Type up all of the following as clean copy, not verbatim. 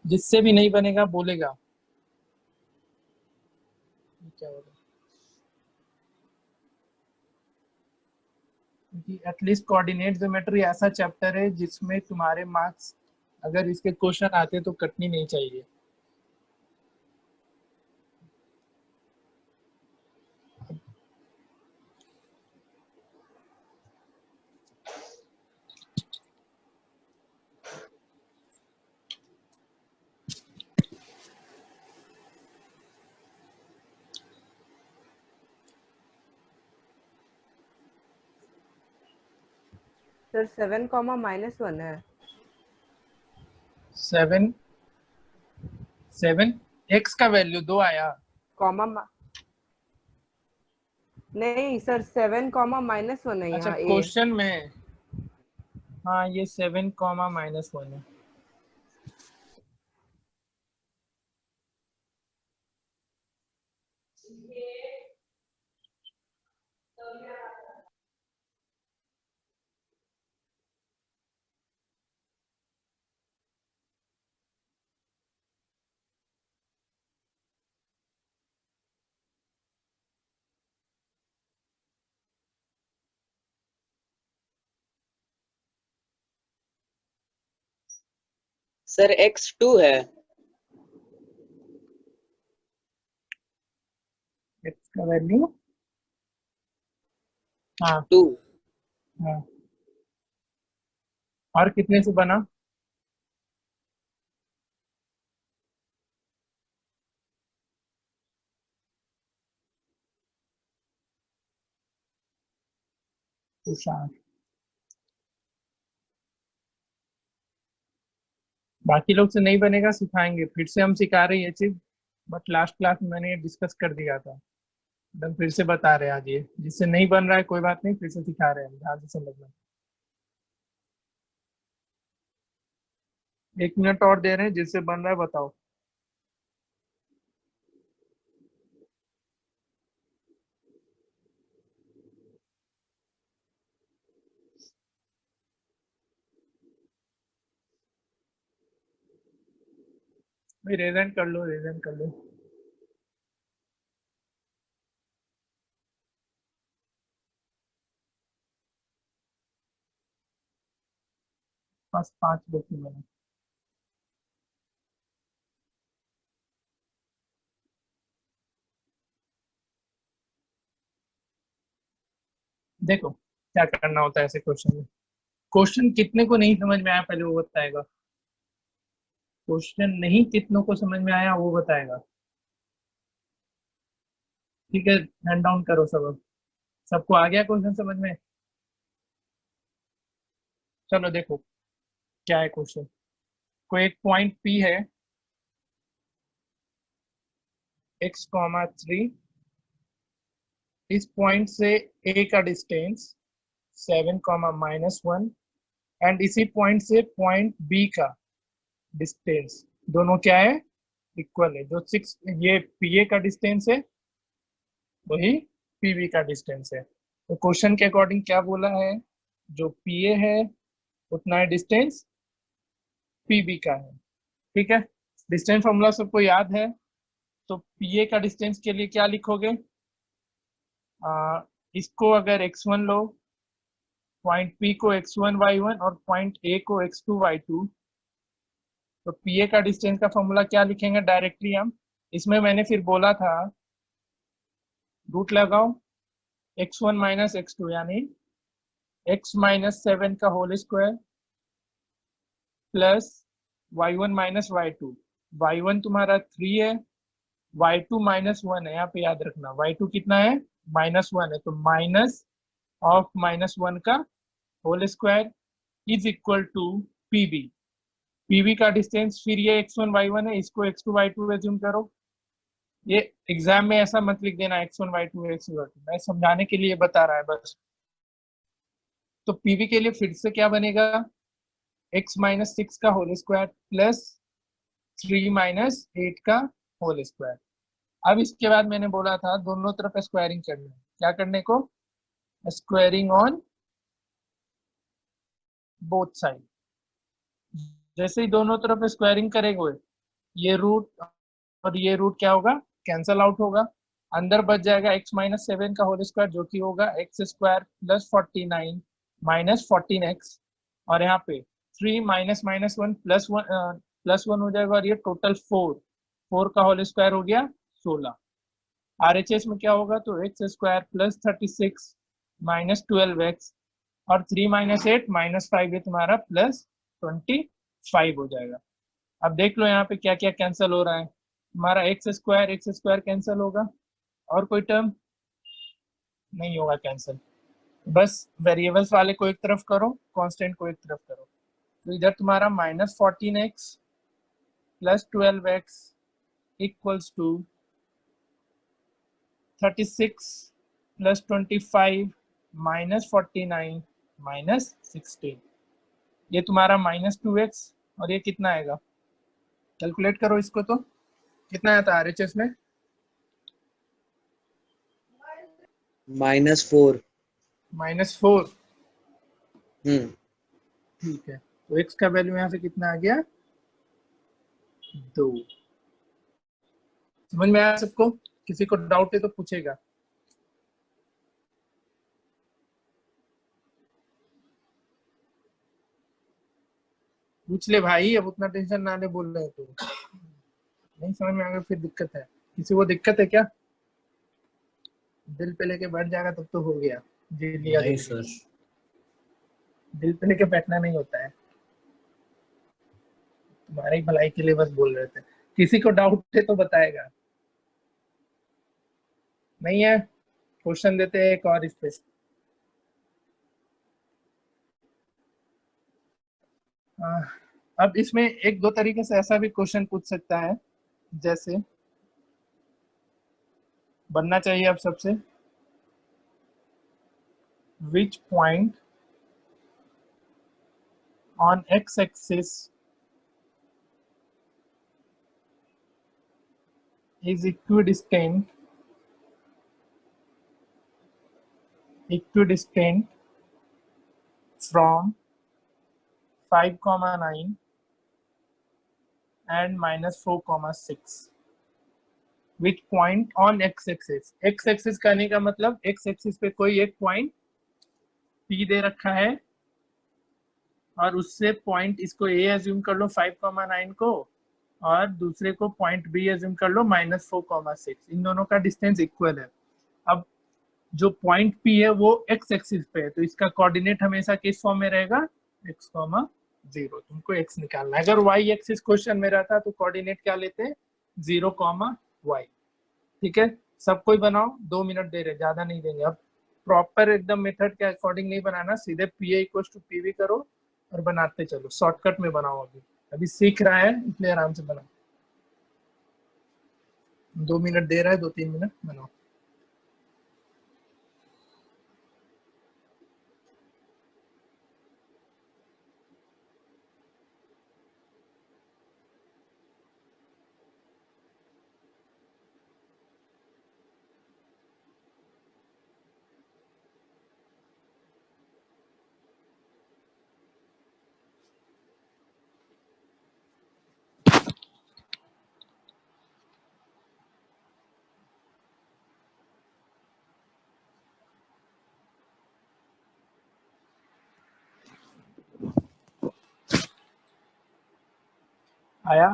जिससे भी नहीं बनेगा बोलेगा। क्या होगा, क्योंकि एटलीस्ट कोऑर्डिनेट ज्योमेट्री ऐसा चैप्टर है जिसमें तुम्हारे मार्क्स अगर इसके क्वेश्चन आते तो कटनी नहीं चाहिए। सर 7, -1 है। 7 एक्स का वैल्यू 2 आया। कॉमा नहीं सर, 7, -1 है अच्छा यहाँ ए। क्वेश्चन में, हाँ ये 7, -1 है। सर x2 है। एक्स का वैल्यू, हाँ 2। हाँ, और कितने से बना? तुषार। बाकी लोग से नहीं बनेगा, सिखाएंगे, फिर से हम सिखा रहे हैं ये चीज, बट लास्ट क्लास में मैंने ये डिस्कस कर दिया था। एकदम फिर से बता रहे हैं आज, ये जिससे नहीं बन रहा है कोई बात नहीं, फिर से सिखा रहे हैं, ध्यान से समझना। 1 मिनट और दे रहे हैं, जिससे बन रहा है बताओ। भाई रेजेंट कर लो, रेजेंट कर लो। बस 5 बुक में बना। देखो क्या करना होता है ऐसे क्वेश्चन में। क्वेश्चन कितने को नहीं समझ में आया पहले वो बताएगा। क्वेश्चन नहीं कितनों को समझ में आया वो बताएगा। ठीक है, हैंड डाउन करो सब अब। सबको आ गया क्वेश्चन समझ में? चलो देखो क्या है क्वेश्चन। कोई एक पॉइंट पी है, x, 3। इस पॉइंट से a का डिस्टेंस 7, -1 एंड इसी पॉइंट से पॉइंट b का डिस्टेंस, दोनों क्या है? इक्वल है। जो 6 ये pa का डिस्टेंस है वही pb का डिस्टेंस है। तो क्वेश्चन के अकॉर्डिंग क्या बोला है, जो pa है उतना है डिस्टेंस pb का है। ठीक है, डिस्टेंस फॉर्मूला सबको याद है। तो pa का डिस्टेंस के लिए क्या लिखोगे? इसको अगर x1 लो, पॉइंट P को x1, y1 और पॉइंट A को x2, y2, तो PA का डिस्टेंस का फॉर्मूला क्या लिखेंगे डायरेक्टली हम? इसमें मैंने फिर बोला था रूट लगाओ, x1 - x2 यानी x -7 का whole square plus y1 - y2। y1 तुम्हारा 3 है, y2 -1 है, यहाँ पे याद रखना y2 कितना है? -1 है, तो माइनस ऑफ -1 का whole square is equal to PB. PB का डिस्टेंस फिर ये x1 y1 है, इसको x2 y2 एज्यूम करो। ये एग्जाम में ऐसा मत लिख देना x1 y2 x2 y2, मैं समझाने के लिए बता रहा है बस। तो पीबी के लिए फिर से क्या बनेगा? x -6 का होल स्क्वायर प्लस 3 - 8 का होल स्क्वायर। अब इसके बाद मैंने बोला था दोनों तरफ स्क्वायरिंग करना है। क्या करने को? Squaring on both side. जैसे ही दोनों तरफ स्क्वायरिंग करेंगे ये रूट और ये रूट क्या होगा, कैंसल आउट होगा, अंदर बच जाएगा x माइनस 7 का होल स्क्वायर जो कि होगा x square plus 49 minus 14x, और यहाँ पे 3 माइनस माइनस 1 प्लस 1 हो जाएगा, और ये टोटल 4 का होल स्क्वायर हो गया 16। RHS में क्या होगा, तो x square plus 36 minus 12x और 3 माइनस 8 माइनस 5 ये तुम्हारा प्लस 25 हो जाएगा। अब देख लो यहाँ पे क्या क्या कैंसिल हो रहा है, हमारा एक्स स्क्वायर कैंसिल होगा, और कोई टर्म नहीं होगा कैंसिल, बस वेरिएबल्स वाले को एक तरफ करो, कांस्टेंट को एक तरफ करो। तो इधर तुम्हारा minus 14x plus 12x equals to 36 plus 25 minus 49 minus 16, ये तुम्हारा माइनस 2x, और ये कितना आएगा, कैलकुलेट करो इसको, तो कितना आया था RHS में, -4। -4। ठीक है, तो x का वैल्यू यहाँ से कितना आ गया, 2। समझ में आया सबको, किसी को डाउट है तो पूछेगा। पूछ ले भाई, अब उतना टेंशन ना ले, बोल रहे तो नहीं समझ में आएगा फिर दिक्कत है। किसी को दिक्कत है क्या, दिल पे लेके बैठ जाएगा तब तो हो गया, जी लिया नहीं तो। सर, दिल पे लेके बैठना नहीं होता है, तुम्हारी भलाई के लिए बस बोल रहे थे। किसी को डाउट है तो बताएगा, नहीं है क्वेश्चन देते हैं एक और इस पे। अब इसमें एक दो तरीके से ऐसा भी क्वेश्चन पूछ सकता है, जैसे बनना चाहिए अब सबसे, which point on x axis is equidistant from 5,9 and -4,6, which point on x-axis, x-axis कहने का मतलब x-axis पे कोई एक पॉइंट P दे रखा है, और उससे पॉइंट, इसको A एज्यूम कर लो 5,9 को, और दूसरे को पॉइंट B एज्यूम कर लो -4,6, इन दोनों का डिस्टेंस इक्वल है। अब जो पॉइंट P है वो x एक्सिस पे है, तो इसका कोऑर्डिनेट हमेशा किस फॉर्म में रहेगा, x, 0। तुमको x निकालना है। अगर y एक्सिस क्वेश्चन में रहता तो कोऑर्डिनेट क्या लेते हैं, 0, y। ठीक है, सब कोई बनाओ, 2 मिनट दे रहे, ज्यादा नहीं देंगे। अब प्रॉपर एकदम मेथड के अकॉर्डिंग नहीं बनाना, सीधे PA = PV करो और बनाते चलो, शॉर्टकट में बनाओ। अभी सीख रहा है इसलिए आराम से बनाओ, 2 मिनट दे रहा है, 2-3 मिनट बनाओ। आया,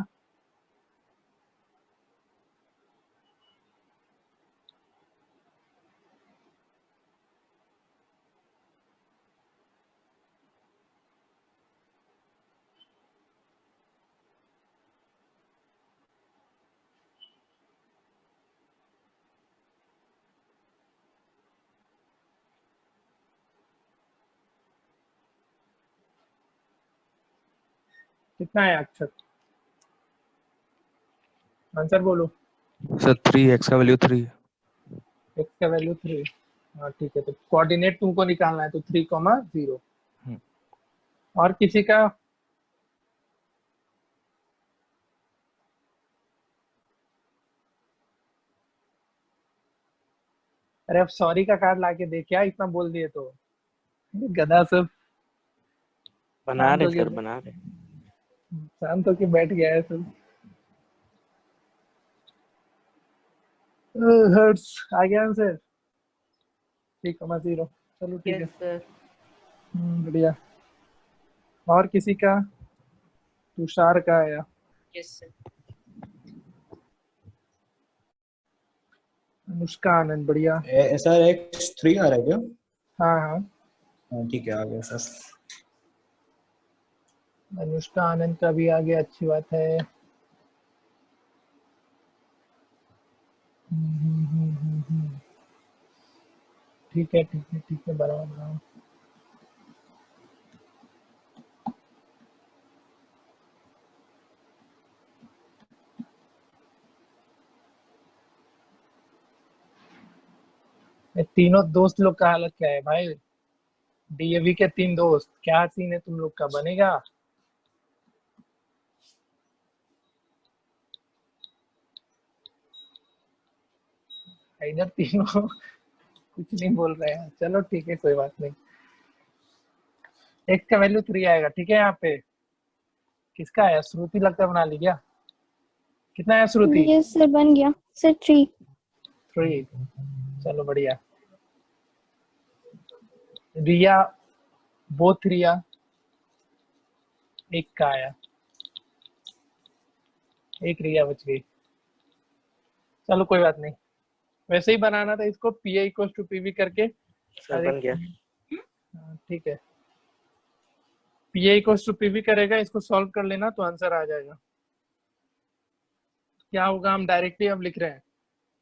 कितना है अक्षर, आंसर बोलो। सर 3x का वैल्यू 3 है। x का वैल्यू 3, हाँ ठीक है, तो कोऑर्डिनेट तुमको निकालना है, तो 3,0। और किसी का, अरे अब सॉरी का कार्ड लाके दे, क्या इतना बोल दिए तो, गधा सब बना शांत रहे होके सर, बना रहे। शांत होके बैठ गया है सब। हर्ट्स आ गया आंसर 3,0। चलो ठीक है। Yes sir. बढ़िया। और किसी का? तुषार का आया। Yes sir. अनुष्का आनंद बढ़िया। सर x3 आ रहा है क्या? हाँ हाँ, हाँ ठीक है, आ गया सर। अनुष्का आनंद का भी आ गया, अच्छी बात है। ठीक है ठीक है ठीक है, बराबर बराबर। ये तीनों दोस्त लोग का हालत क्या है भाई? डीएवी के 3 दोस्त, क्या सीन है तुम लोग का? बनेगा? इधर तीनों कुछ नहीं बोल रहे हैं। चलो ठीक है, कोई बात नहीं। एक्स का वैल्यू 3 आएगा, ठीक है। यहाँ पे किसका आया? श्रुति लगता है बना ली क्या? कितना है श्रुति? यस सर, बन गया सर 3। 3। चलो बढ़िया। रिया, बोथ रिया, एक का आया, एक रिया बच गई। चलो कोई बात नहीं, वैसे ही बनाना था इसको, P A equal to PV करके। सर बन गया। ठीक है, P A equal to PV करेगा, इसको सॉल्व कर लेना तो आंसर आ जाएगा। क्या होगा? हम डायरेक्टली अब लिख रहे हैं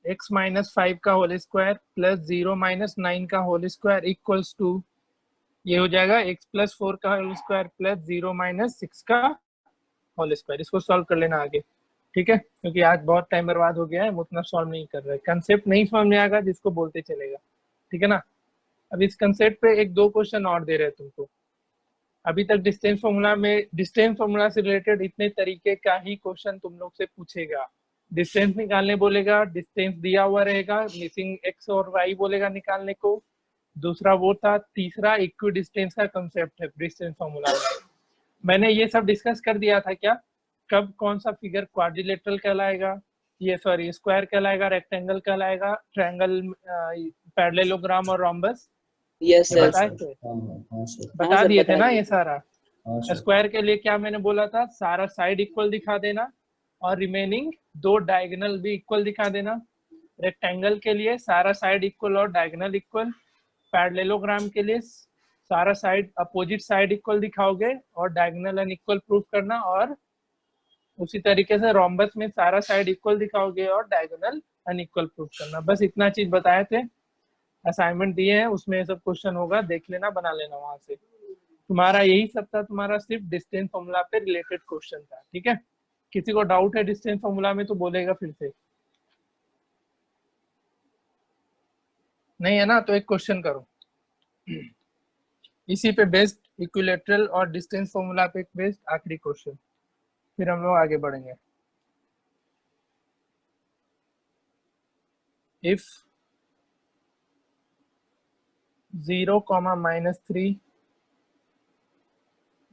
x माइनस 5 का होल स्क्वायर प्लस 0 माइनस 9 का होल स्क्वायर इक्वल्स टू, ये हो जाएगा x प्लस 4 का होल स्क्वायर प्लस 0 माइनस 6 का होल स्क्वायर। इसको सॉल्व कर लेना आगे, ठीक है, क्योंकि आज बहुत टाइम बर्बाद हो गया है, हम उतना सॉल्व नहीं कर रहे। कंसेप्ट नहीं समझ में आएगा जिसको बोलते चलेगा, ठीक है ना। अब इस कंसेप्ट पे एक दो क्वेश्चन और दे रहे हैं तुमको। अभी तक डिस्टेंस फॉर्मूला में, डिस्टेंस फॉर्मूला से रिलेटेड इतने तरीके का ही क्वेश्चन तुम लोग से पूछेगा। डिस्टेंस निकालने बोलेगा, डिस्टेंस दिया हुआ रहेगा, मिसिंग एक्स और वाई बोलेगा निकालने को। दूसरा वो था, तीसरा इक्वी डिस्टेंस का कंसेप्ट है डिस्टेंस फॉर्मूला में। मैंने ये सब डिस्कस कर दिया था क्या, कब कौन सा फिगर क्वाड्रिलेटरल कहलाएगा, ये सॉरी स्क्वायर कहलाएगा, रेक्टेंगल कहलाएगा, ट्रायंगल, पैरेललोग्राम और रोम्बस, यस ये सर। बताए थे, हाँ सर। बता सर, दिए थे बता ना दिए। ये सारा। हाँ सर। स्क्वायर के लिए क्या मैंने बोला था? सारा साइड इक्वल दिखा देना और रिमेनिंग 2 डायगोनल भी इक्वल दिखा देना। रेक्टेंगल के लिए सारा साइड इक्वल और डायगोनल इक्वल। पैरेललोग्राम के लिए सारा साइड अपोजिट साइड इक्वल दिखाओगे और डायगोनल अनइक्वल प्रूफ करना। और उसी तरीके से रोम्बस में सारा साइड इक्वल दिखाओगे और डायगोनल अनइक्वल प्रूफ करना। बस इतना चीज बताए थे, असाइनमेंट दिए हैं, उसमें ये सब क्वेश्चन होगा, देख लेना, बना लेना वहां से। तुम्हारा यही सब था, तुम्हारा सिर्फ डिस्टेंस फॉर्मूला पे रिलेटेड क्वेश्चन था, ठीक है। किसी को डाउट है डिस्टेंस फॉर्मूला में तो बोलेगा फिर से, नहीं है ना? तो एक क्वेश्चन करो इसी पे बेस्ड, इक्विलेटरल और डिस्टेंस फॉर्मूला पे बेस्ड आखिरी क्वेश्चन, फिर हम लोग आगे बढ़ेंगे। इफ 0, -3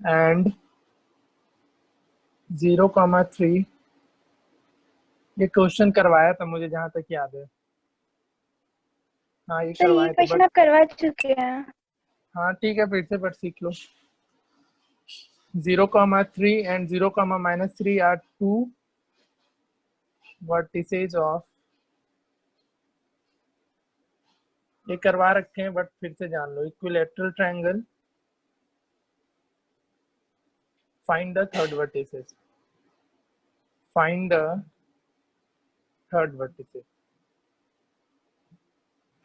and 0, 3, ये क्वेश्चन करवाया था मुझे जहां तक याद है। हाँ ये सर ये करवाए थे, क्वेश्चन बट आप करवा चुके हैं। हाँ ठीक है, फिर से बट सीख लो। 0, 3 and 0, -3 are 2 vertices of, ये करवा रखे हैं बट फिर से जान लो। Equilateral triangle, find the third vertices, find the third vertices,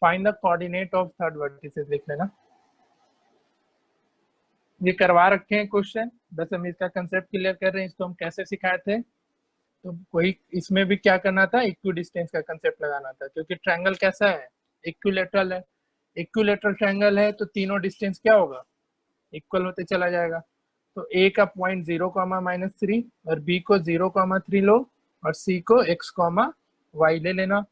find the coordinate of third vertices लिख लेना। ये करवा रखे हैं क्वेश्चन, बस हम इसका कंसेप्ट क्लियर कर रहे हैं। इसको हम कैसे सिखाए थे, तो कोई इसमें भी क्या करना था, इक्वी डिस्टेंस का कंसेप्ट लगाना था, क्योंकि ट्रायंगल कैसा है, इक्विलेटरल है। इक्विलेटरल ट्रायंगल है तो तीनों डिस्टेंस क्या होगा, इक्वल होते चला जाएगा। तो ए का पॉइंट 0, -3 और बी को 0, 3 लो और सी को x, y ले लेना।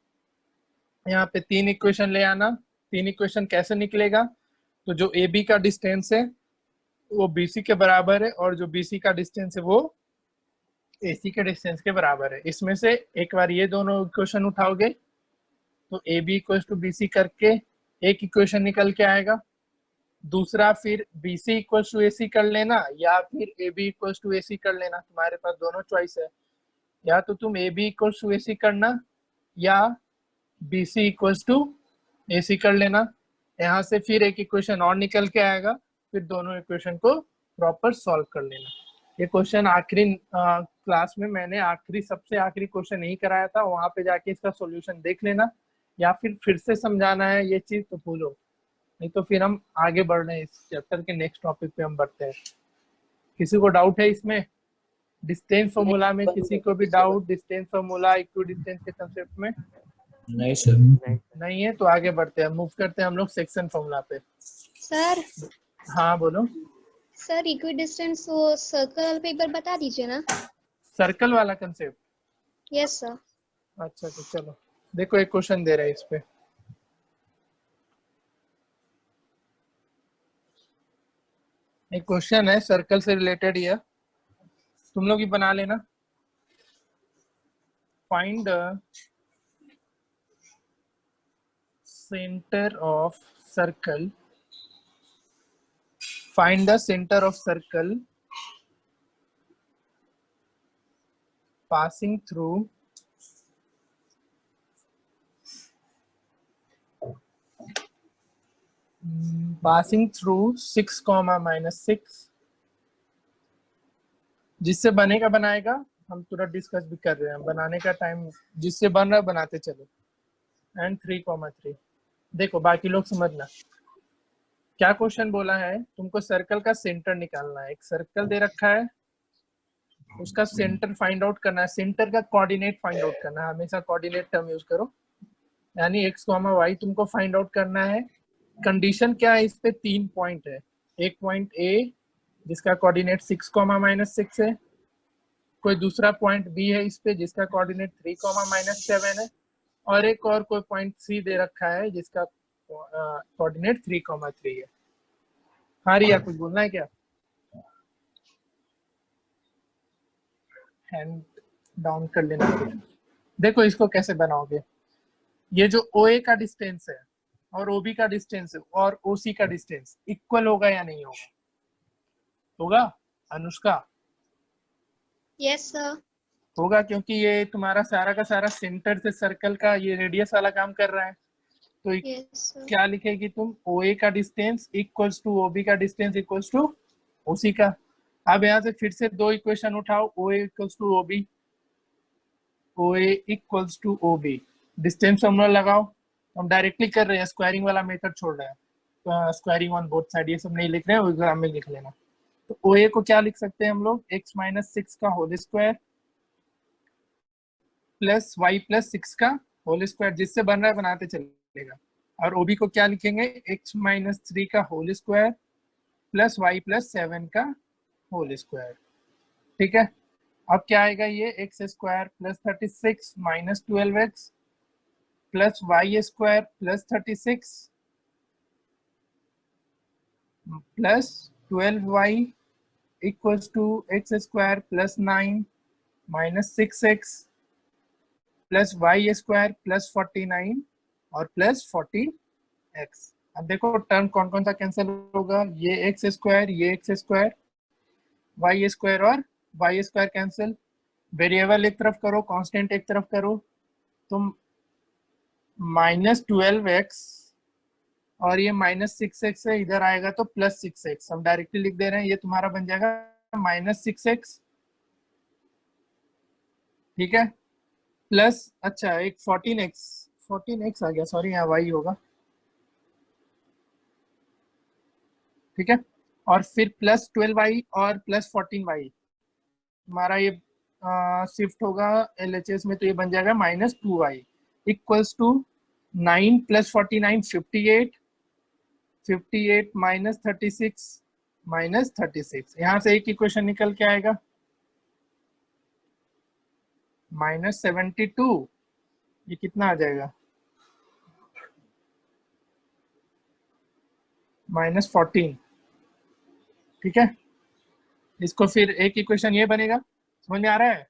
यहाँ पे 3 इक्वेशन ले आना। 3 इक्वेशन कैसे निकलेगा, तो जो ए बी का डिस्टेंस है वो BC के बराबर है और जो BC का डिस्टेंस है वो AC के डिस्टेंस के बराबर है। इसमें से एक बार ये दोनों इक्वेशन उठाओगे तो A B equals to B C करके एक इक्वेशन निकल के आएगा। दूसरा फिर B C equals to A C कर लेना या फिर A B equals to A C कर लेना, तुम्हारे पास दोनों चॉइस है। या तो तुम ए बी इक्वल्स टू ए सी करना या B C equals to A C कर लेना। यहाँ से फिर एक इक्वेशन और निकल के आएगा, फिर दोनों इक्वेशन को प्रॉपर सॉल्व कर लेना। ये क्वेश्चन आखिरी क्लास में मैंने सबसे आखिरी क्वेश्चन यही कराया था, वहां पे जाके इसका सॉल्यूशन देख लेना, या फिर से समझाना है ये चीज तो भूलो, नहीं तो फिर हम आगे बढ़ रहे हैं इस चैप्टर के नेक्स्ट टॉपिक पे हम बढ़ते हैं। किसी को डाउट है इसमें? डिस्टेंस फॉर्मूला में किसी को भी doubt? Distance formula equi distance के कंसेप्ट में नहीं सर। नहीं है तो आगे बढ़ते हैं, मूव करते हैं हम लोग सेक्शन फॉर्मूला पे। सर हाँ बोलो। सर इक्वी डिस्टेंस वो सर्कल पे एक बार बता दीजिए ना। सर्कल वाला कंसेप्ट? Yes sir. अच्छा तो चलो देखो एक क्वेश्चन दे रहा है इस पे। एक क्वेश्चन है सर्कल से रिलेटेड, ये तुम लोग ही बना लेना। Find the centre of circle, find the centre of circle passing through passing through 6, -6। जिससे बनेगा बनाएगा, हम तुरंत डिस्कस भी कर रहे हैं, बनाने का टाइम जिससे बन रहा है बनाते चलो। एंड 3, 3। देखो बाकी लोग समझना क्या क्वेश्चन बोला है। तुमको सर्कल का सेंटर निकालना है। एक सर्कल दे रखा है, उसका सेंटर फाइंड आउट करना है, सेंटर का कोऑर्डिनेट फाइंड आउट करना है। हमेशा कोऑर्डिनेट टर्म यूज करो, यानी x, y तुमको फाइंड आउट करना है। कंडीशन क्या है इस पे? 3 पॉइंट है। एक पॉइंट A जिसका कोऑर्डिनेट 6, -6 है। कोई दूसरा पॉइंट B है इस पे जिसका कोऑर्डिनेट 3, -7 है। और एक और कोई पॉइंट C दे रखा है जिसका कोऑर्डिनेट 3, 3 है। हाँ रिया कुछ बोलना है क्या? हैंड डाउन कर लेना। देखो इसको कैसे बनाओगे। ये जो OA का डिस्टेंस है और OB का डिस्टेंस है और OC का डिस्टेंस इक्वल होगा या नहीं होगा? होगा अनुष्का? Yes sir. होगा, क्योंकि ये तुम्हारा सारा का सारा सेंटर से सर्कल का ये रेडियस वाला काम कर रहा है। तो यस सर। क्या लिखेगी तुम? OA का डिस्टेंस इक्वल्स टू OB का डिस्टेंस इक्वल्स टू OC का। अब यहाँ से फिर से दो इक्वेशन उठाओ, OA equals to OB, OA equals to OB। Distance formula लगाओ। हम डायरेक्टली कर रहे हैं, स्क्वायरिंग वाला मेथड छोड़ रहे हैं, तो स्क्वायरिंग ऑन बोथ साइड ये सब नहीं लिख रहे हैं, एग्जाम में लिख लेना। तो OA को क्या लिख सकते हैं हम लोग? x - 6 का होल स्क्वायर प्लस y + 6 का होल स्क्वायर, जिससे बन रहा है बनाते चलेगा। और OB को क्या लिखेंगे? x - 3 का होल स्क्वायर प्लस y + 7 का होल स्क्वायर। ठीक है, अब क्या आएगा? ये x² + 36 - 12x plus y² + 36 plus 12y equals to x² + 9 - 6x plus y² + 49 और प्लस 14x। अब देखो टर्म कौन कौन सा कैंसिल होगा? ये x², ये x², y² और y² कैंसिल। वेरिएबल एक तरफ करो, कांस्टेंट एक तरफ करो, तुम -12x और ये -6x है, इधर आएगा तो +6x। हम डायरेक्टली लिख दे रहे हैं, ये तुम्हारा बन जाएगा -6x। ठीक है, प्लस अच्छा एक 14x आ गया, सॉरी यहाँ y होगा। ठीक है, और फिर प्लस 12y और प्लस 14y, हमारा ये शिफ्ट होगा LHS में, तो ये बन जाएगा -2y इक्वल्स टू 9 + 49 58 58 - 36 यहाँ से एक इक्वेशन निकल के आएगा -72। ये कितना आ जाएगा? -14। ठीक है, इसको फिर एक इक्वेशन ये बनेगा, समझ में आ रहा है?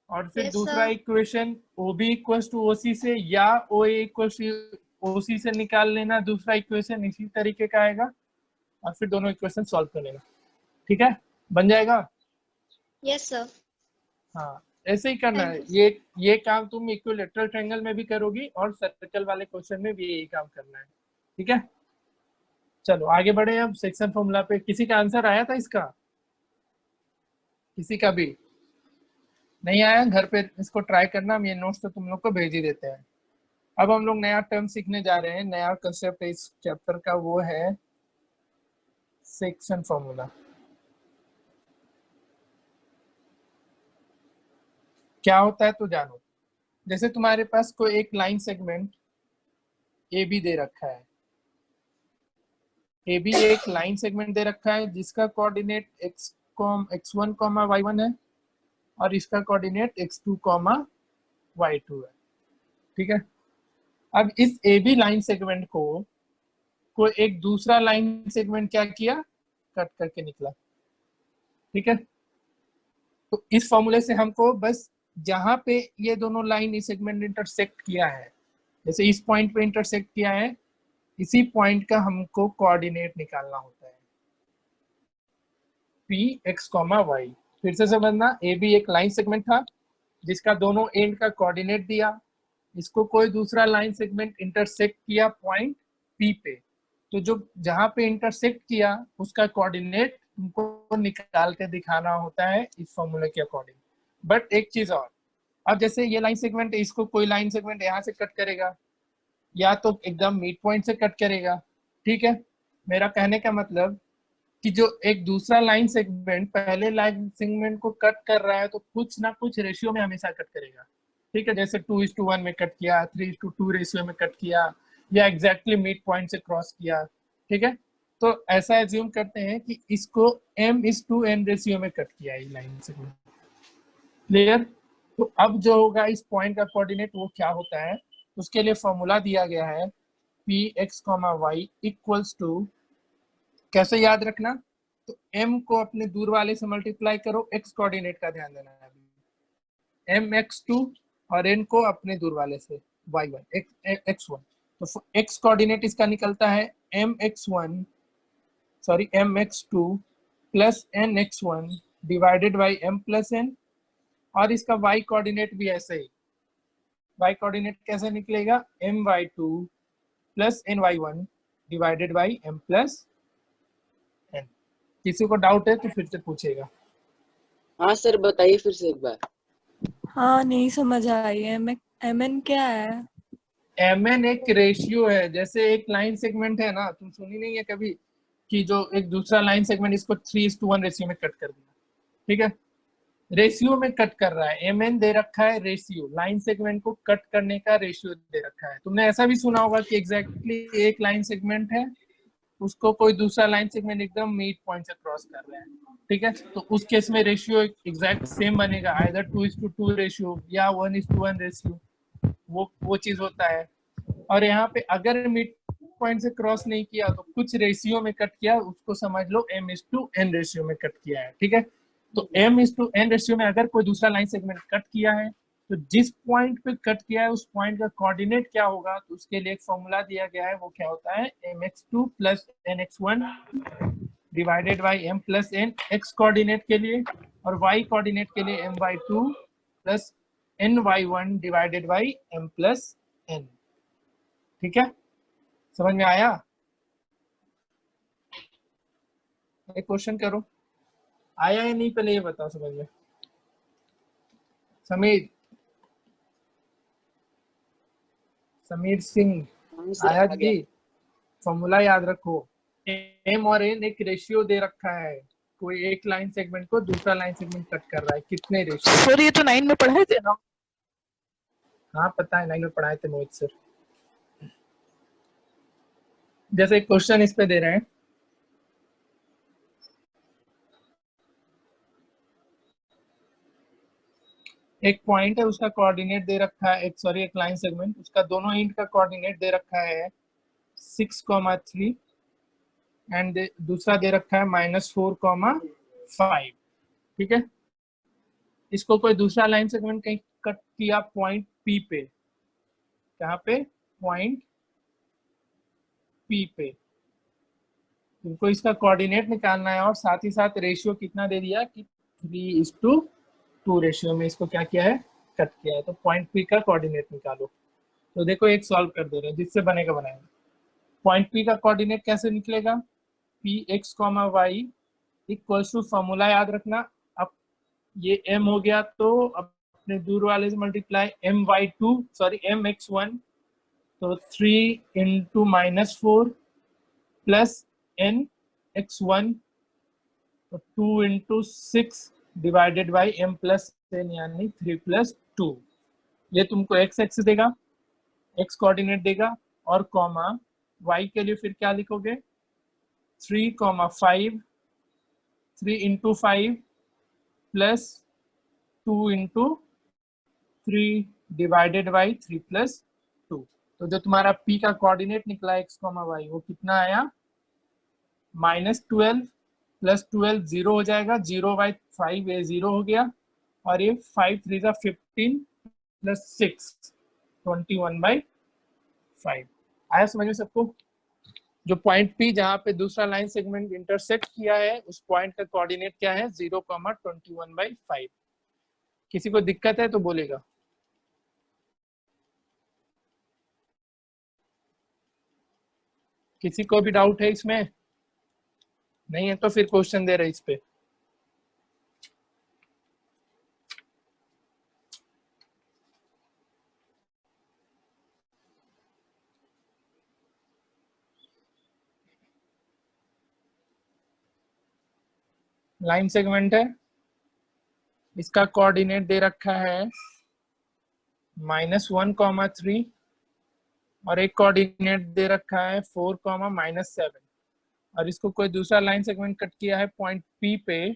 और फिर Yes, दूसरा sir. Equation OB equals to OC से या OA इक्वल्स टू OC से निकाल लेना, दूसरा इक्वेशन इसी तरीके का आएगा और फिर दोनों इक्वेशन सॉल्व कर लेना। ठीक है, बन जाएगा। Yes, sir. हाँ, ऐसे ही करना है। Thank ये काम तुम इक्विलैटरल ट्रायंगल में भी करोगी और सर्कल वाले क्वेश्चन में भी यही काम करना है। ठीक है, चलो आगे बढ़े अब सेक्शन फॉर्मूला पे। किसी का आंसर आया था इसका? किसी का भी नहीं आया? घर पे इसको ट्राई करना, हम ये नोट्स तो तुम लोग को भेज ही देते हैं। अब हम लोग नया टर्म सीखने जा रहे हैं, नया कंसेप्ट इस चैप्टर का, वो है सेक्शन फॉर्मूला। क्या होता है तो जानो। जैसे तुम्हारे पास कोई एक लाइन सेगमेंट ए बी दे रखा है, ए बी एक लाइन सेगमेंट दे रखा है जिसका कोऑर्डिनेट x1, y1 है और इसका कोऑर्डिनेट x2, y2 है। ठीक है, अब इस ए बी लाइन सेगमेंट को कोई एक दूसरा लाइन सेगमेंट क्या किया, कट करके निकला। ठीक है, तो इस फॉर्मूले से हमको बस जहां पे ये दोनों लाइन इस सेगमेंट इंटरसेक्ट किया है, जैसे इस पॉइंट पे इंटरसेक्ट किया है, इसी पॉइंट का हमको कोऑर्डिनेट निकालना होता है, px, y। फिर से समझना, ए बी एक लाइन सेगमेंट था जिसका दोनों एंड का कोऑर्डिनेट दिया, इसको कोई दूसरा लाइन सेगमेंट इंटरसेक्ट किया पॉइंट P पे, तो जो जहां पे इंटरसेक्ट किया उसका कोऑर्डिनेट तुमको निकाल के दिखाना होता है इस फॉर्मूले के अकॉर्डिंग। बट एक चीज और, अब जैसे ये लाइन सेगमेंट है, इसको कोई लाइन सेगमेंट यहाँ से कट करेगा या तो एकदम मिड पॉइंट से कट करेगा। ठीक है, मेरा कहने का मतलब कि जो एक दूसरा लाइन सेगमेंट पहले लाइन सेगमेंट को कट कर रहा है तो कुछ ना कुछ रेशियो में हमेशा कट करेगा। ठीक है, जैसे 2:1 में कट किया, 3:2 रेशियो में कट किया, या एग्जैक्टली मिड पॉइंट से क्रॉस किया। ठीक है, तो ऐसा एज्यूम करते हैं कि इसको m:n रेशियो में कट किया है लाइन सेगमेंट। क्लियर? तो अब जो होगा इस पॉइंट का कोऑर्डिनेट वो क्या होता है, उसके लिए फॉर्मूला दिया गया है px, y इक्वल्स टू, कैसे याद रखना, तो m को अपने दूर वाले से मल्टीप्लाई करो, x कोऑर्डिनेट का ध्यान देना है, mx2 और n को अपने दूर वाले से y1, x1। तो x कोऑर्डिनेट इसका निकलता है mx2 plus nx1 divided by m plus n, और इसका y कोऑर्डिनेट भी ऐसे ही, y कोऑर्डिनेट कैसे निकलेगा, my2 plus ny1 divided by m plus n। किसी को डाउट है तो फिर से पूछेगा। हाँ सर, बताइए फिर से एक बार। हाँ, नहीं समझ आई है। mn क्या है? mn एक रेशियो है, जैसे एक लाइन सेगमेंट है ना, तुम सुनी नहीं है कभी कि जो एक दूसरा लाइन सेगमेंट इसको 3:1 रेशियो में कट कर दिया। ठीक है, रेशियो में कट कर रहा है, mn दे रखा है रेशियो, लाइन सेगमेंट को कट करने का रेशियो दे रखा है। तुमने ऐसा भी सुना होगा कि एग्जैक्टली एक लाइन सेगमेंट है, उसको कोई दूसरा लाइन सेगमेंट एकदम मिड पॉइंट से क्रॉस कर रहा है। ठीक है, तो उस केस में रेशियो एग्जैक्ट सेम बनेगा, आइदर 2:2 रेशियो या 1:1 रेशियो, वो चीज होता है। और यहाँ पे अगर मिड पॉइंट से क्रॉस नहीं किया तो कुछ रेशियो में कट किया, उसको समझ लो m:n रेशियो में कट किया है। ठीक है, तो m:n रेशियो में अगर कोई दूसरा लाइन सेगमेंट कट किया है तो जिस पॉइंट पे कट किया है उस पॉइंट का कोऑर्डिनेट क्या होगा, तो उसके लिए एक फॉर्मूला दिया गया है, वो क्या होता है, mx2 plus nx1 divided by m plus n, x coordinate के लिए, और y कोऑर्डिनेट के लिए my2 plus ny1 divided by m plus n। ठीक है, समझ में आया? एक क्वेश्चन करो, आया या नहीं पहले ये बताओ समझ में। समीर सिंह, हाँ सर, आया आ गया। जी? फॉर्मूला याद रखो, m और n एक रेशियो दे रखा है, कोई एक लाइन सेगमेंट को दूसरा लाइन सेगमेंट कट कर रहा है, कितने रेशियो? सर ये तो 9 में पढ़ाए थे ना? हाँ पता है, 9 में पढ़ाए थे मोहित सर। जैसे एक क्वेश्चन इस पे दे रहे हैं, एक पॉइंट है, उसका कोऑर्डिनेट दे रखा है, एक लाइन सेगमेंट, उसका दोनों एंड का कोऑर्डिनेट दे रखा है 6,3 एंड दूसरा दे रखा है -4,5। ठीक है, इसको कोई दूसरा लाइन सेगमेंट कहीं कट किया पॉइंट पी पे, कहाँ पे, पॉइंट पी पे, तुमको इसका कोऑर्डिनेट निकालना है और साथ ही साथ रेशियो कितना दे दिया कि 3:2 रेशियो में इसको क्या किया है, कट किया है। तो पॉइंट पी का कोऑर्डिनेट निकालो। तो देखो एक सॉल्व कर दे रहे हैं, जिससे बनेगा बनाएंगे। पॉइंट पी का कोऑर्डिनेट कैसे निकलेगा, P X comma Y equals to, formula याद रखना। अब ये m हो गया तो अपने दूर वाले से मल्टीप्लाई एम एक्स वन, तो 3 इंटू -4 प्लस n x1, तो 2 into 6 divided by m plus n, यानी 3 + 2। ये तुमको x एक्सिस देगा, x कोऑर्डिनेट देगा, और कॉमा y के लिए फिर क्या लिखोगे, 3,5, 3 into 5 plus 2 into 3 divided by 3 + 2। तो जो तुम्हारा p का कोऑर्डिनेट निकला x, y, वो कितना आया, -12 + 12 0 हो जाएगा, 0/5 ये 0 हो गया, और ये 5 3 = 15 + 6 21/5। आया समझ में सबको। जो पॉइंट P जहाँ पे दूसरा लाइन सेगमेंट इंटरसेक्ट किया है, उस पॉइंट का कोऑर्डिनेट क्या है, 0,21/5। किसी को दिक्कत है तो बोलेगा। किसी को भी डाउट है इसमें, नहीं है तो फिर क्वेश्चन दे रहे इस पे। लाइन सेगमेंट है, इसका कोऑर्डिनेट दे रखा है -1,3, और एक कोऑर्डिनेट दे रखा है 4,-7, और इसको कोई दूसरा लाइन सेगमेंट कट किया है पॉइंट P पे,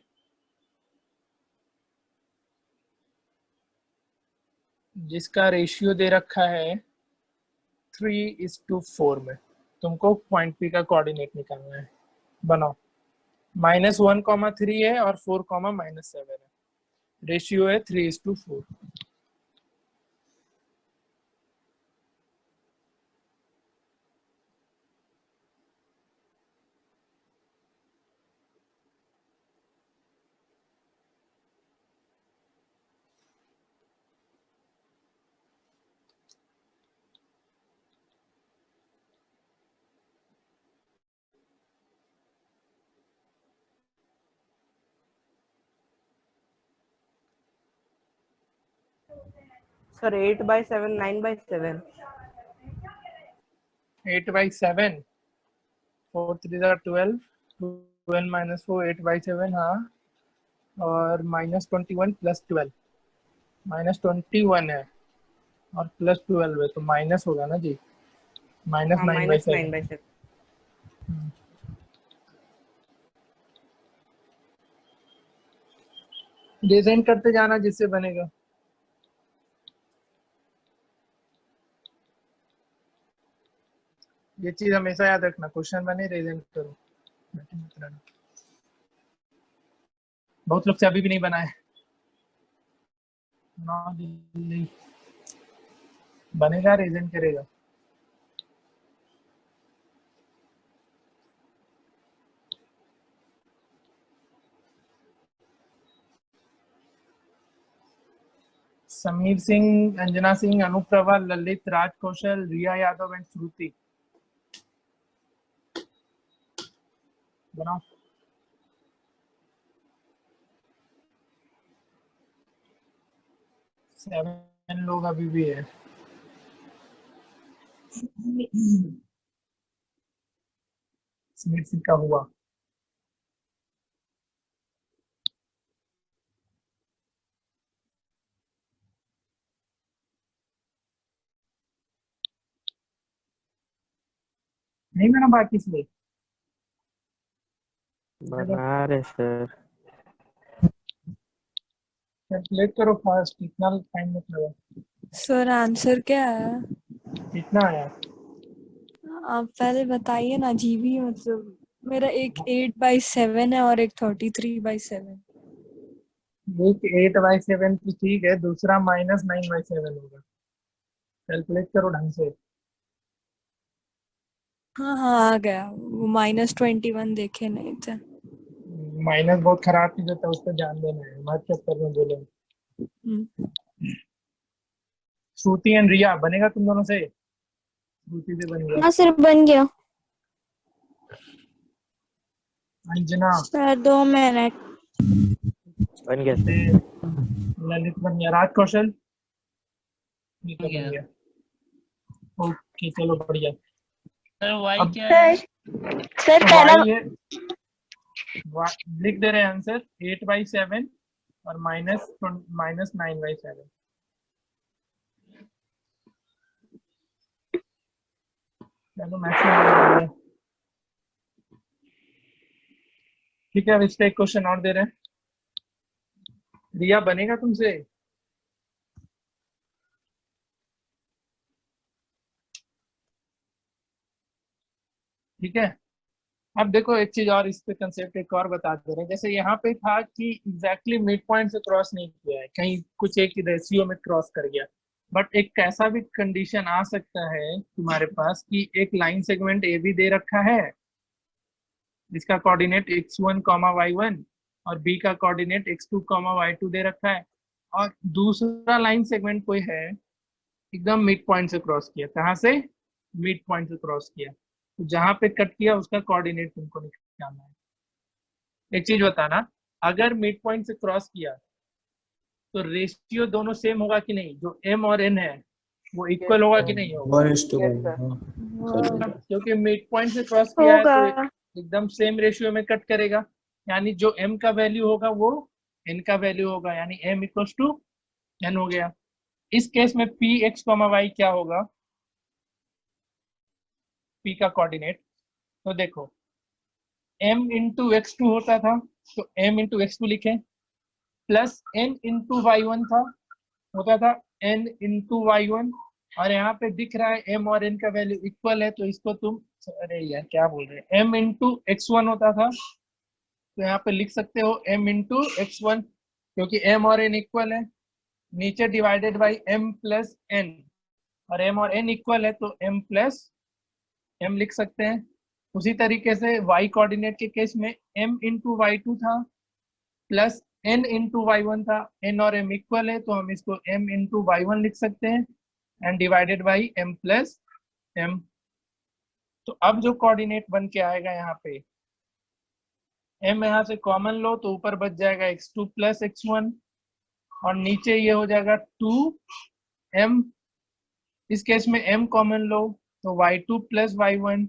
जिसका रेशियो दे रखा है 3:4 में। तुमको पॉइंट P का कोऑर्डिनेट निकालना है। बनाओ, -1,3 है और 4,-7 है, रेशियो है 3:4। सर 8/7 9/7। 8/7, 4 3 = 12, 12 - 4 8/7, हाँ, और -21 + 12, -21 है और +12 है, तो माइनस होगा ना जी, हाँ, -9/7। -9/7। डिजाइन करते जाना जिससे बनेगा। ये चीज हमेशा याद रखना, क्वेश्चन बने रिवीजन करो, बहुत लोग से अभी भी नहीं बना है। बनेगा, रिवीजन करेगा। समीर सिंह, अंजना सिंह, अनुप्रभा, ललित, राज कौशल, रिया यादव एंड श्रुति। बनाओ। सेवन लोग अभी भी है। समीर सिंह का हुआ। नहीं बना बाकी से, बना रहे सर। कैलकुलेट करो फास्ट, इतना टाइम मत लगा। सर आंसर क्या है? कितना आया? आप पहले बताइए ना। जीबी मतलब मेरा एक 8/7 है और एक 33/7। एक 8/7 तो ठीक है, दूसरा -9/7 होगा। कैलकुलेट करो ढंग से। हाँ हाँ आ गया, वो -21 देखे नहीं थे। माइनस बहुत खराब चीज होता है, उस पर ध्यान देना है, मत चक्कर में बोले। हम्म, श्रुति एंड रिया बनेगा तुम दोनों से? श्रुति से बन गया। हाँ सर बन गया। Anjana, sir 2 minute. बन गया सर। ललित बन गया। राज कौशल ये तो बन गया। ओके चलो बढ़िया। सर वाई अब क्या है? सर पहला y है, लिख दे रहे हैं आंसर 8/7 और -9/7। चलो मैक्सिमम। ठीक है, अब इस पे एक क्वेश्चन और दे रहे हैं। रिया बनेगा तुमसे? ठीक है। अब देखो एक चीज और, इस पे कंसेप्ट एक और बता दे रहे हैं। जैसे यहाँ पे था कि एग्जैक्टली मिड पॉइंट से क्रॉस नहीं किया है, कहीं कुछ एक रेशियो में क्रॉस कर गया। बट एक कैसा भी कंडीशन आ सकता है तुम्हारे पास कि एक लाइन सेगमेंट ए भी दे रखा है, जिसका कोऑर्डिनेट x1, y1 और b का कोऑर्डिनेट x2, y2 दे रखा है, और दूसरा लाइन सेगमेंट कोई है एकदम मिड पॉइंट से क्रॉस किया। कहाँ से? मिड पॉइंट से क्रॉस किया। तो जहां पे कट किया उसका कोऑर्डिनेट तुमको निकालना है। एक चीज बताना, अगर मिड पॉइंट से क्रॉस किया तो रेशियो दोनों सेम होगा कि नहीं? जो m और n है वो इक्वल होगा कि नहीं होगा? 1:1। हाँ क्योंकि मिड पॉइंट से क्रॉस किया है तो होगा। एकदम सेम रेशियो में कट करेगा, यानी जो m का वैल्यू होगा वो n का वैल्यू होगा, यानी m = n हो गया। इस केस में px, y क्या होगा? p का कोऑर्डिनेट तो देखो m × x2 होता था तो m × x2 लिखें, प्लस n × y1 था, होता था n × y1, और यहाँ पे दिख रहा है m और n का वैल्यू इक्वल है तो इसको तुम, अरे यार क्या बोल रहे हैं, m × x1 होता था तो यहाँ पे लिख सकते हो m × x1, क्योंकि m और n इक्वल है। नीचे डिवाइडेड बाई m + n, और m और n इक्वल है तो m + m लिख सकते हैं। उसी तरीके से y कोऑर्डिनेट के केस में m × y2 था प्लस n × y1 था, n और m इक्वल है तो हम इसको m × y1 लिख सकते हैं, and divided by m + m। तो अब जो कोऑर्डिनेट बन के आएगा यहाँ पे, m यहाँ से कॉमन लो तो ऊपर बच जाएगा x2 + x1, और नीचे ये हो जाएगा 2m। इस केस में m कॉमन लो तो y2 + y1,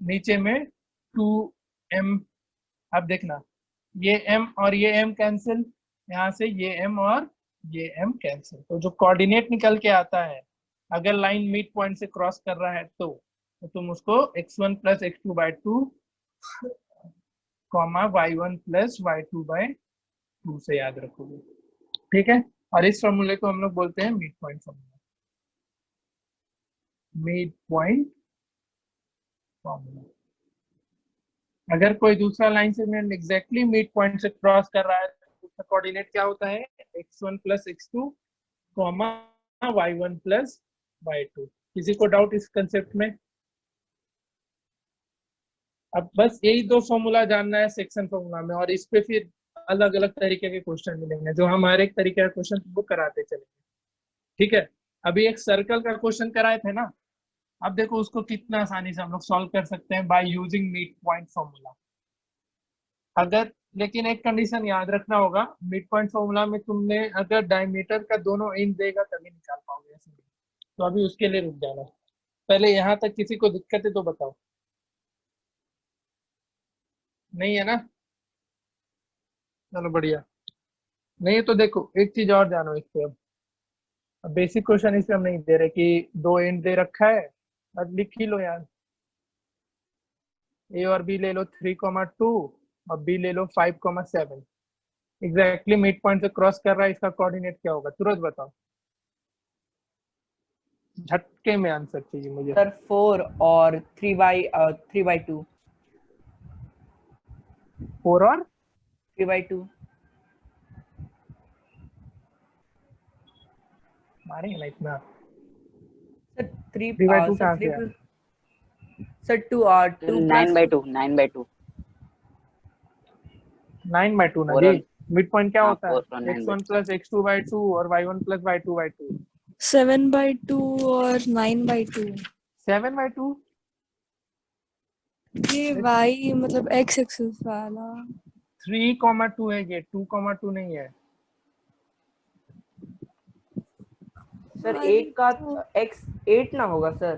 नीचे में 2m। अब देखना ये m और ये m कैंसिल, यहाँ से ये m और ये m कैंसिल। तो जो कोऑर्डिनेट निकल के आता है अगर लाइन मिड पॉइंट से क्रॉस कर रहा है तो तुम उसको x1 + x2/2 y1 + y2/2 से याद रखोगे। ठीक है, और इस फॉर्मूले को हम लोग बोलते हैं mid point formula. Mid point formula. अगर कोई दूसरा line segment exactly mid point से क्रॉस कर रहा है तो उसका कोऑर्डिनेट क्या होता है? x1 + x2, y1 + y2। किसी को डाउट इस कंसेप्ट में? अब बस यही दो फॉर्मूला जानना है सेक्शन फॉर्मूला में, और इस पे फिर अलग अलग तरीके के क्वेश्चन मिलेंगे जो हम हर एक तरीके का क्वेश्चन तुमको कराते चलेंगे। ठीक है, अभी एक सर्कल का क्वेश्चन कराए थे ना, अब देखो उसको कितना आसानी से हम लोग सॉल्व कर सकते हैं by using mid point formula. अगर, लेकिन एक कंडीशन याद रखना होगा, मिड पॉइंट फॉर्मूला में तुमने अगर डायमीटर का दोनों एंड देगा तभी निकाल पाओगे, ऐसे नहीं। तो अभी उसके लिए रुक जाना, पहले यहाँ तक किसी को दिक्कत है तो बताओ। नहीं है ना? चलो बढ़िया। नहीं है तो देखो एक चीज और जानो इस पे। अब बेसिक क्वेश्चन इसमें हम नहीं दे रहे कि दो एंड दे रखा है, अब लिख ही लो यार। ए और बी ले लो 3,2 और बी ले लो 5,7। एग्जैक्टली मिड पॉइंट से क्रॉस कर रहा है, इसका कोऑर्डिनेट क्या होगा तुरंत बताओ, झटके में आंसर चाहिए मुझे। सर 4 और 3/2। 4 और 3/2। मारेंगे ना इतना। सर 3 3/2 सर कहाँ 3 से आया? Sir 2 2 9 plus by 2, 9 by 2। 9/2 ना 4 जी। और मिड पॉइंट क्या हाँ होता 4 और है? 9 by x1 प्लस x2/2 और y1 प्लस y2/2। 7/2 और 9/2। 7/2। ये y मतलब x एक्सिस वाला। 3,2 है ये, 2,2 नहीं है। सर अरे 8 का तो x 8 ना होगा sir.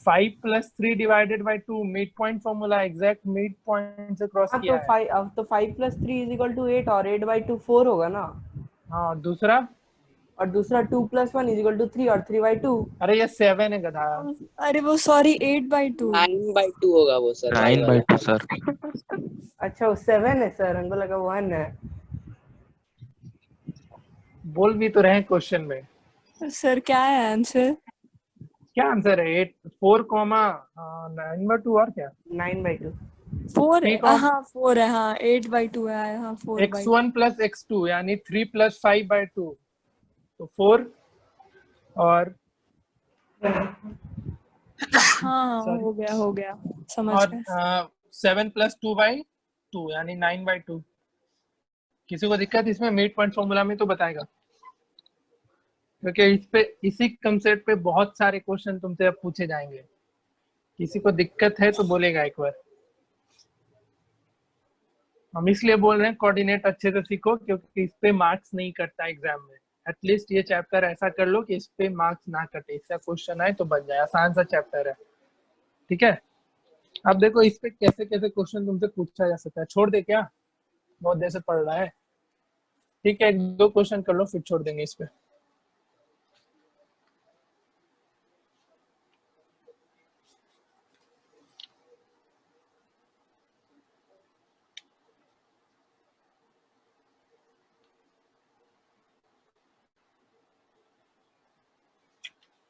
5 + 3 divided by 2 mid point formula, exact mid point से क्रॉस हाँ किया है। तो 5 + 3 = 8 और 8/2 4 होगा ना। हाँ दूसरा, और दूसरा 2 + 1 = 3 और 3/2। अरे ये 7 है गधा। अरे वो सॉरी 8/2। 9 by 2 होगा वो सर, y वाला। 9/2 सर। अच्छा वो 7 है सर, हमको लगा 1 है। बोल भी तो रहे क्वेश्चन में। सर क्या है आंसर? क्या आंसर है? 8 4,9/2 और क्या? 9/2। 4 है। 3, हाँ 4 है, हाँ 8/2 है, हाँ 4/2। x1 + x2 यानी 3 + 5/2 तो 4 और हाँ सॉरी हो गया समझ और गए। 7 + 2/2 यानी 9/2। किसी को दिक्कत इसमें मिड पॉइंट फॉर्मूला में तो बताएगा, क्योंकि इस पे इसी कंसेप्ट पे बहुत सारे क्वेश्चन तुमसे अब पूछे जाएंगे। किसी को दिक्कत है तो बोलेगा एक बार। हम इसलिए बोल रहे हैं कोऑर्डिनेट अच्छे से सीखो, क्योंकि इस पे मार्क्स नहीं कटता एग्जाम में। एटलीस्ट ये चैप्टर ऐसा कर लो कि इस पे मार्क्स ना कटे, इसका क्वेश्चन आए तो बन जाए। आसान सा चैप्टर है, ठीक है। अब देखो इस पे कैसे कैसे क्वेश्चन तुमसे पूछा जा सकता है। छोड़ दे क्या, बहुत देर से पढ़ रहा है? ठीक है, 1-2 क्वेश्चन कर लो फिर छोड़ देंगे इस पे।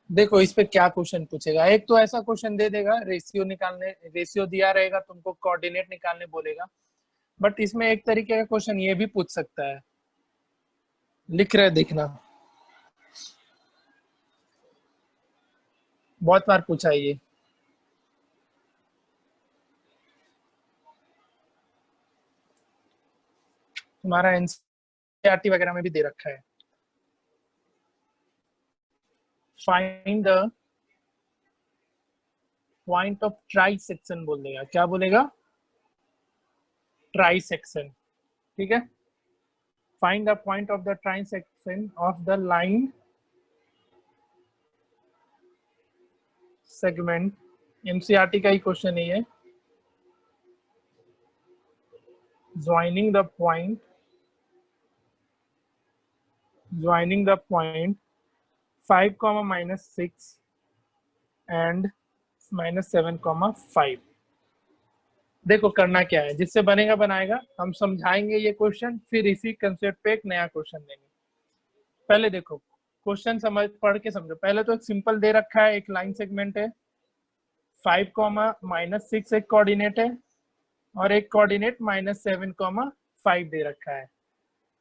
देखो इस पे क्या क्वेश्चन पूछेगा। एक तो ऐसा क्वेश्चन दे देगा, रेशियो निकालने, रेशियो दिया रहेगा तुमको, कोऑर्डिनेट निकालने बोलेगा। बट इसमें एक तरीके का क्वेश्चन ये भी पूछ सकता है, लिख रहे देखना, बहुत बार पूछा है ये। तुम्हारा एनसीईआरटी वगैरह में भी दे रखा है। Find the point of try section बोल देगा। क्या बोलेगा? ट्राई सेक्शन, ठीक है। Find the point of the try section of the line segment. NCERT का ही क्वेश्चन है ये। joining the point 5, -6 and -7, 5। देखो करना क्या है, जिससे बनेगा बनाएगा। हम समझाएंगे ये क्वेश्चन, फिर इसी कंसेप्ट पे एक नया क्वेश्चन देंगे। पहले देखो क्वेश्चन समझ पढ़ के समझो। पहले तो एक सिंपल दे रखा है, एक लाइन सेगमेंट है, 5, -6 एक कोऑर्डिनेट है और एक कोऑर्डिनेट -7, 5 दे रखा है।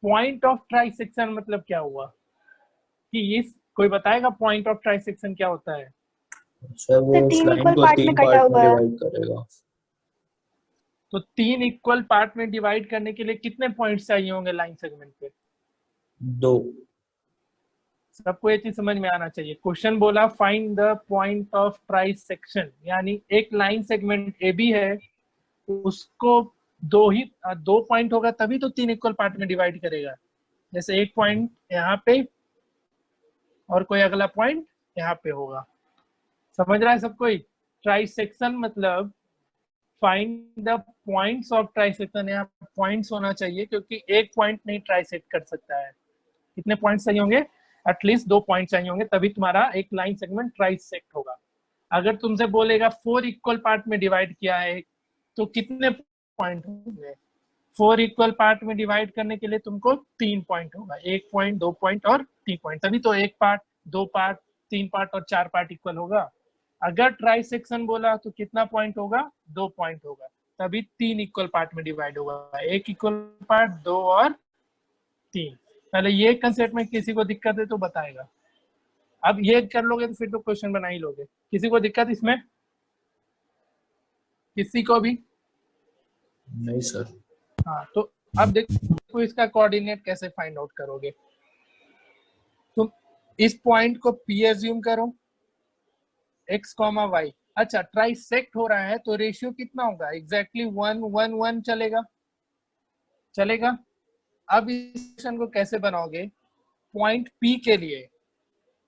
पॉइंट ऑफ ट्राइसेक्शन मतलब क्या हुआ कि ये कोई बताएगा पॉइंट ऑफ ट्राइसेक्शन क्या होता है? सर वो तो उस 3 लाइन इक्वल को पार्ट 3 में कटा पार्ट में हुआ है। डिवाइड करेगा। तो 3 इक्वल पार्ट में डिवाइड करने के लिए कितने पॉइंट्स चाहिए होंगे लाइन सेगमेंट पे? 2। सबको ये चीज समझ में आना चाहिए। क्वेश्चन बोला find the point of trisection, यानी एक लाइन सेगमेंट ए बी है, उसको 2 पॉइंट होगा तभी तो 3 इक्वल पार्ट में डिवाइड करेगा। जैसे एक पॉइंट यहाँ पे और कोई अगला पॉइंट यहाँ पे होगा। समझ रहा है सब कोई? ट्राइसेक्शन मतलब find the points of trisection. यहाँ पॉइंट्स होना चाहिए, क्योंकि एक पॉइंट नहीं ट्राइसेक्ट कर सकता है। कितने पॉइंट्स चाहिए होंगे? एटलीस्ट 2 पॉइंट चाहिए होंगे, तभी तुम्हारा एक लाइन सेगमेंट ट्राइसेक्ट होगा। अगर तुमसे बोलेगा 4 इक्वल पार्ट में डिवाइड किया है तो कितने पॉइंट होंगे? 4 इक्वल पार्ट में डिवाइड करने के लिए तुमको 3 पॉइंट होगा, 1 पॉइंट, 2 पॉइंट और 3 पॉइंट, तभी तो 1 पार्ट, 2 पार्ट, 3 पार्ट और 4 पार्ट इक्वल होगा। अगर ट्राई सेक्शन बोला तो कितना पॉइंट होगा? 2 पॉइंट होगा, तभी 3 इक्वल पार्ट में डिवाइड होगा। 1 इक्वल पार्ट, 2 और 3। पहले ये कंसेप्ट में किसी को दिक्कत है तो बताएगा। अब ये कर लोगे तो फिर तो क्वेश्चन बना ही लोगे। किसी को दिक्कत इसमें? किसी को भी? नहीं सर। हाँ, तो अब देखो इसका कोऑर्डिनेट कैसे फाइंड आउट करोगे। तुम इस पॉइंट को P एज्यूम करो, x, y। अच्छा, ट्राइसेक्ट हो रहा है तो रेशियो कितना होगा? एग्जैक्टली 1 1 1 चलेगा, चलेगा। अब इस क्वेश्चन को कैसे बनाओगे? पॉइंट P के लिए,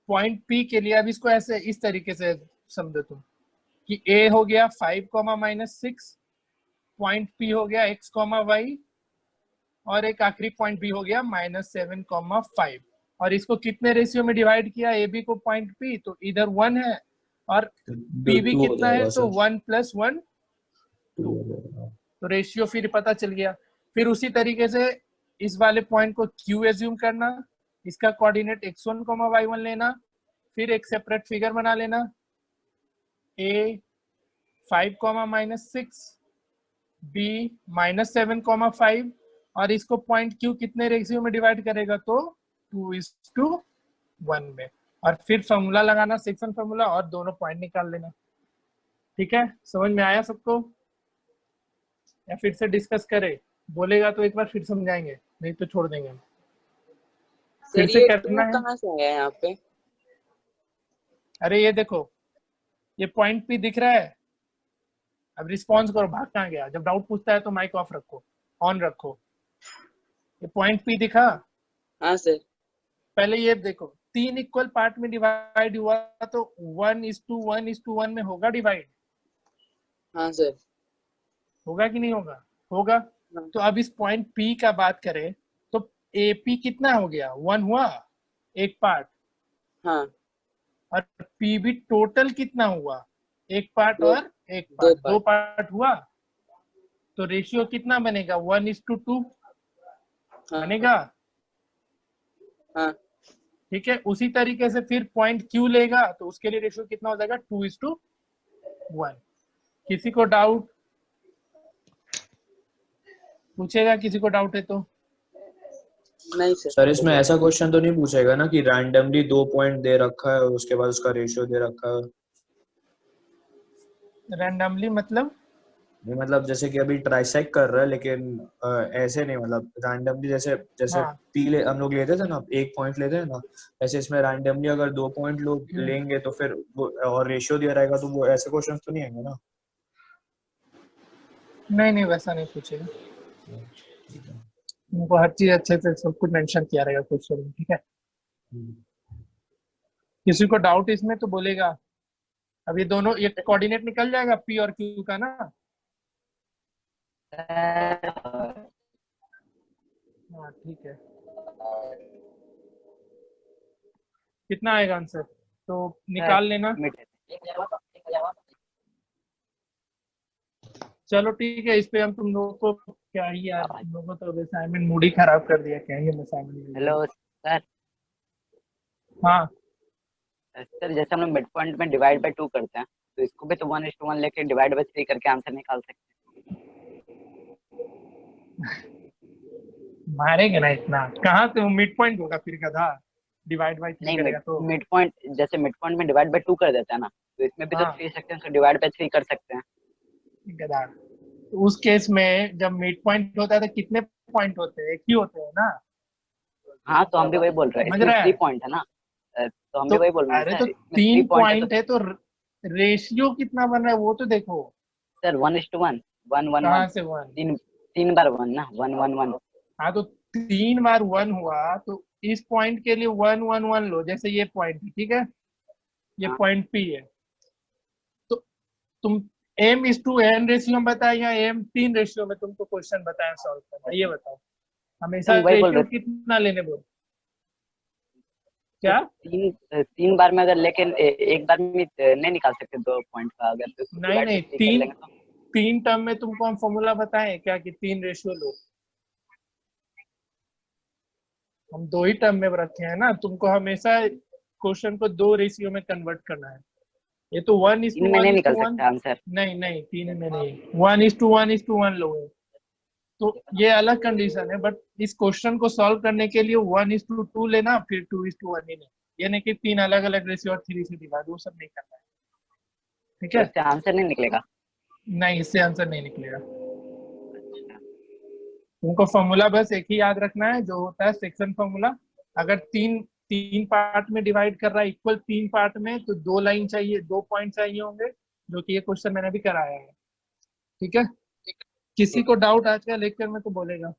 पॉइंट P के लिए अब इसको ऐसे इस तरीके से समझो तुम कि A हो गया 5, -6, पॉइंट P हो गया x, y, और एक आखिरी पॉइंट B हो गया -7, 5। और इसको कितने रेशियो में डिवाइड किया? AB को पॉइंट P, तो इधर 1 है और PB कितना है? तो 1 + 1 2। तो रेशियो फिर पता चल गया। फिर उसी तरीके से इस वाले पॉइंट को Q एज्यूम करना, इसका कोऑर्डिनेट x1, y1 लेना, फिर एक सेपरेट फिगर बना लेना, A 5, -6, B -7, 5, और इसको पॉइंट Q कितने रेशियो में डिवाइड करेगा? तो 2:1 में। और फिर फॉर्मूला लगाना, सेक्शन फॉर्मूला, और दोनों पॉइंट निकाल लेना। ठीक है, समझ में आया सबको? या फिर से डिस्कस करें? बोलेगा तो एक बार फिर समझाएंगे, नहीं तो छोड़ देंगे हम। फिर सर से ये करना 2 है। कहाँ से आया यहाँ पे? अरे ये देखो, ये पॉइंट P दिख रहा है। अब रिस्पॉन्स करो, भाग कहाँ गया? जब डाउट पूछता है तो माइक ऑफ रखो, ऑन रखो। ये पॉइंट P दिखा? हाँ सर। पहले ये देखो, 3 इक्वल पार्ट में डिवाइड हुआ तो 1:1 में होगा डिवाइड। हाँ सर। होगा कि नहीं होगा? होगा। हाँ। तो अब इस पॉइंट P का बात करें तो AP कितना हो गया? 1 हुआ एक पार्ट, हाँ। और PB टोटल कितना हुआ? एक पार्ट दो- और एक पार्ट, दो 2 पार्ट हुआ। तो रेशियो कितना बनेगा? 1:2 हाँ। बनेगा। हाँ। ठीक है, उसी तरीके से फिर पॉइंट Q लेगा तो उसके लिए रेशियो कितना हो जाएगा? 2:1। किसी को डाउट? पूछेगा किसी को डाउट है तो? नहीं सर। सर इसमें ऐसा क्वेश्चन तो नहीं पूछेगा ना कि रैंडमली 2 पॉइंट दे रखा है और उसके बाद उसका रेशियो दे रखा है? रैंडमली मतलब? नहीं मतलब जैसे कि अभी ट्राइसेक्ट कर रहा है लेकिन ऐसे नहीं, मतलब रैंडमली जैसे जैसे हाँ। हम लोग लेते थे ना, एक पॉइंट लेते हैं ना, ऐसे इसमें रैंडमली अगर 2 पॉइंट लोग लेंगे तो फिर वो और रेशियो दिया रहेगा, तो वो ऐसे क्वेश्चन तो नहीं आएंगे ना? नहीं, वैसा नहीं पूछेगा। उनको हर चीज अच्छे से सब कुछ मेंशन किया रहेगा क्वेश्चन में। ठीक है, किसी को डाउट इसमें तो बोलेगा। अब ये दोनों, ये कोऑर्डिनेट निकल जाएगा P और Q का ना? हाँ ठीक है। कितना आएगा आंसर? तो निकाल लेना। चलो ठीक है, इस पे हम तुम लोगों को क्या ही यार, तुम लोगों को तो असाइनमेंट मूड ही खराब कर दिया। क्या ही हम असाइनमेंट। Hello sir. हाँ सर जैसे हम लोग मिड पॉइंट में डिवाइड बाय 2 करते हैं तो इसको भी तो 1:1 लेके डिवाइड बाय 3 करके आंसर निकाल सकते मारेंगे ना इतना? कहाँ से मिड पॉइंट होगा फिर गधा? डिवाइड बाय 3 नहीं, करेगा तो? मिड पॉइंट जैसे मिड पॉइंट में डिवाइड बाय 2 कर देते हैं ना, तो इसमें भी तो हाँ। 3 सेक्शन से डिवाइड बाय 3 कर सकते हैं। गधा, तो उस केस में जब मिड पॉइंट होता है तो कितने पॉइंट होते हैं? एक ही होते हैं ना? हाँ तो हम भी वही बोल रहे हैं, समझ इसमें रहा है? 3 पॉइंट है ना, तो हम भी वही बोल रहे हैं अरे सर, तो इसमें 3 3 पॉइंट पॉइंट है तो रेशियो कितना बन रहा है वो तो देखो। सर 1:1 1 1 कहाँ 1 से 1? 3 बार 1 ना, 1 1 1। हाँ तो 3 बार 1 हुआ तो इस पॉइंट के लिए 1 1 1 लो। जैसे ये पॉइंट है, ठीक है, ये हाँ। पॉइंट P है, तो तुम m:n रेशियो में बताए या m3 रेशियो में तुमको क्वेश्चन बताया सॉल्व करना? ये बताओ। हमेशा वही बोल रेशियो रहे कितना लेने बोल? क्या? 3 बार में अगर लेके एक बार में नहीं निकाल सकते 2 पॉइंट का, अगर तो इसको नहीं divide नहीं, by 3 कर लेंगे तो 3 टर्म में तुमको हम फॉर्मूला बताएं क्या कि 3 रेशियो लो? हम 2 ही टर्म में रखे हैं ना। तुमको हमेशा क्वेश्चन को 2 रेशियो में कन्वर्ट करना है। ये तो 3 में नहीं निकल 1:1 सकता आंसर। नहीं 3 में नहीं, 1:1 लो। तो ये अलग कंडीशन है, बट इस क्वेश्चन को सॉल्व करने के लिए 1:2 लेना, फिर 2:1 ही लेना। ये नहीं कि 3 अलग अलग रेशियो और 3 से डिवाइड, वो सब नहीं करना है। ठीक तो है, इससे आंसर नहीं निकलेगा। नहीं इससे आंसर नहीं निकलेगा। तुमको फॉर्मूला बस एक ही याद रखना है, जो होता है सेक्शन फॉर्मूला। अगर तीन पार्ट में डिवाइड कर रहा है इक्वल 3 पार्ट में, तो 2 लाइन चाहिए, 2 पॉइंट चाहिए होंगे, जो कि ये क्वेश्चन मैंने भी कराया है। ठीक है, किसी को डाउट आज का लेक्चर में तो बोलेगा,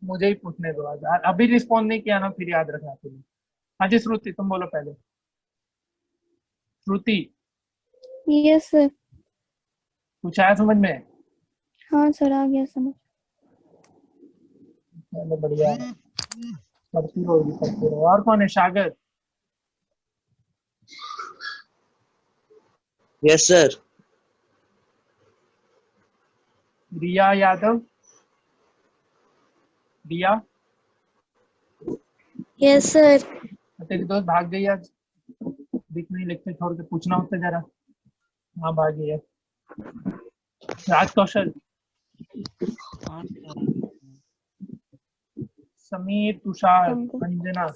मुझे ही पूछने दो आज। अभी रिस्पॉन्ड नहीं किया ना, फिर याद रखना तुम्हें। हाँ जी श्रुति, तुम बोलो पहले। श्रुति, यस सर। कुछ आया समझ में? हाँ सर, आ गया समझ। चलो बढ़िया है, पढ़ती रहो। और कौन है? Sagar? Yes sir. Riya Yadav? Riya? Yes sir. तेरी दोस्त भाग गई आज, दिख नहीं, लेक्चर छोड़ के पूछना होता जरा। हाँ भाग गई है। राज कौशल? समीर, तुषार, अंजना,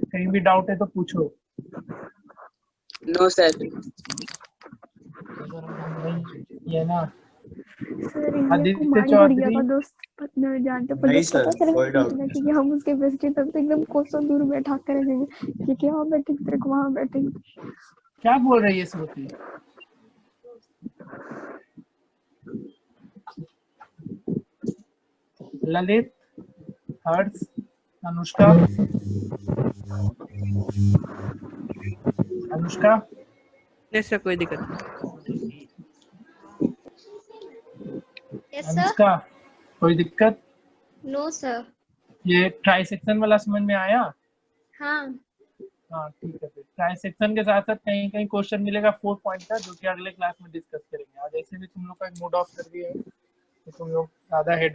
कहीं भी डाउट है तो पूछो। No sir. ये ना सर ये आदित्य कुमारी चौधरी? गुड़िया का दोस्त जानते पर नहीं दोस्त सर, पता कोई डाउट चला नहीं कि हम उसके बेस्ट तब से एकदम कोसों दूर बैठा कर रखेंगे कि यहाँ बैठेंगे तेरे को वहाँ बैठेंगे। क्या बोल रही है श्रुति? ललित, हर्ष, अनुष्का? अनुष्का? यस सर, कोई दिक्कत नहीं। Yes sir. अनुष्का, कोई दिक्कत? No sir. ये ट्राइसेक्शन वाला समझ में आया? हाँ। हाँ ठीक है। फिर ट्राइसेक्शन के साथ साथ कहीं कहीं क्वेश्चन मिलेगा 4 पॉइंट का, जो कि अगले क्लास में डिस्कस करेंगे। आज ऐसे भी तुम लोग का मूड ऑफ कर दिया है, तो तुम लोग ज्यादा हेडेक